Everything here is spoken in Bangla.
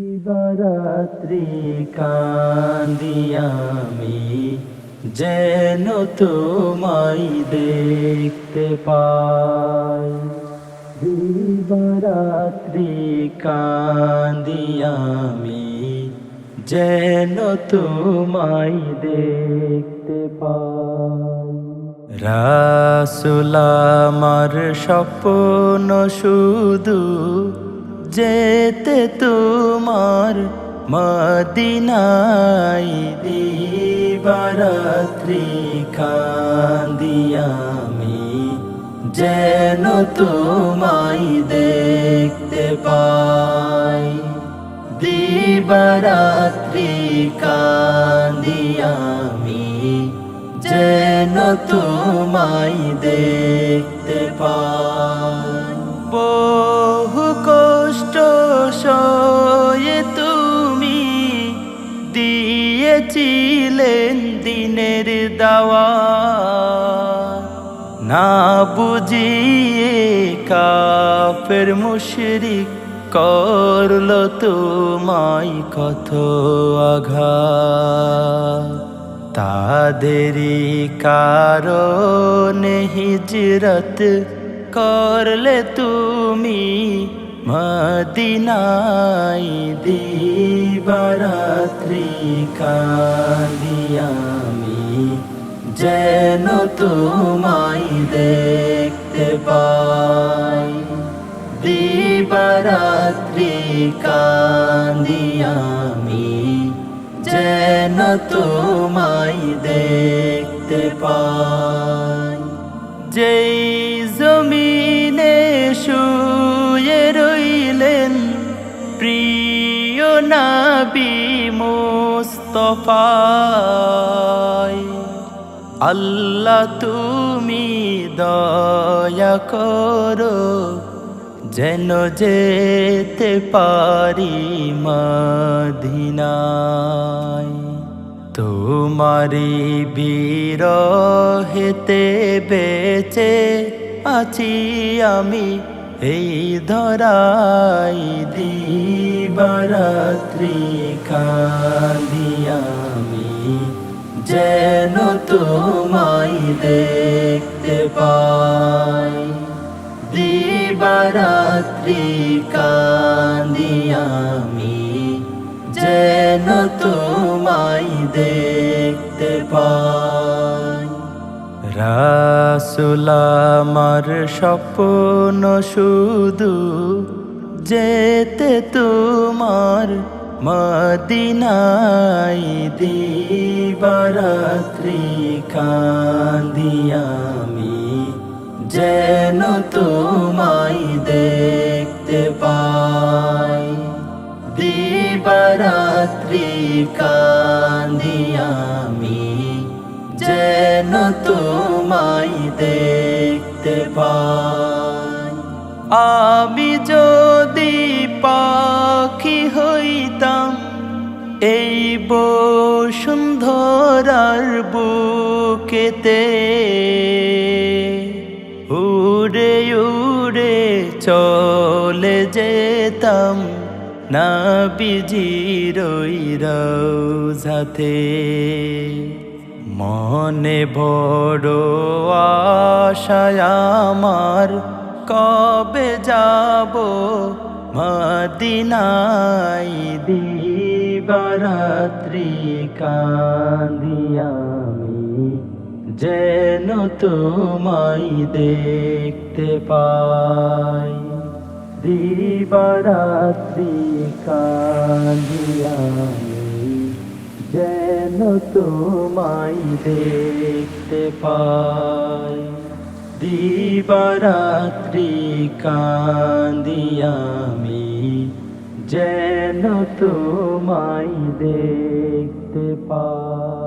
দিবারাত্রি কান্দি আমি যেন তোমায় দেখতে পাই। দিবারাত্রি কান্দি আমি যেন তোমায় দেখতে পাই। রাসূল আমার স্বপ্ন শুধু যেতে তোমার মদিনায়। দিবারাত্রি কান্দি আমি যেন তোমায় দেখতে পাই। দিবারাত্রি কান্দি আমি যেন তোমায় দেখতে পাই। বহু কষ্ট সয়ে তুমি দিয়েছিলেন দিনের দাওয়াত, না বুঝিয়ে কাফের মুশরিক করলো তোমায় কত আঘাত। তাদেরই কারণে হিজরত করলে তুমি মদিনায়। দিবারাত্রি কান্দি আমি যেন তোমায় দেখতে পাই। দিবারাত্রি কান্দি আমি যেন তোমায় দেখতে পাই। যেই জমিনে শুয়ে রইলেন প্রিয় নবী মুস্তাফা, আল্লাহ তুমি দয়া করো যেন যেতে পারি মদিনায়। তোমারি বিরহেতে বেঁচে আছি আমি এই ধরায়। দিবারাত্রি কান্দি আমি যেন তোমায় দেখতে পাই। দিবারাত্রি কান্দি আমি যেন তোমায় দেখতে পাই। রাসূল আমার স্বপ্ন শুধু যেতে তোমার মদিনায়। দিবারাত্রি কান্দি আমি যেন তোমায় দেখতে পাই। দিবারাত্রি কান্দি আমি যেন তোমায় দেখতে পাই। আমি যদি পাখি হইতাম এই বসুন্ধরার বুকেতে, উড়ে উড়ে চলে যেতাম নবীজির ওই রওজাতে। মনে বড় আশা আমার কবে যাব মদিনায়। দিবারাত্রি কান্দি আমি যেন তোমায় দেখতে পাই। দিবারাত্রি কান্দি আমি যেন তোমায় দেখতে পাই। দিবারাত্রি কান্দি আমি যেন তোমায় দেখতে পাই।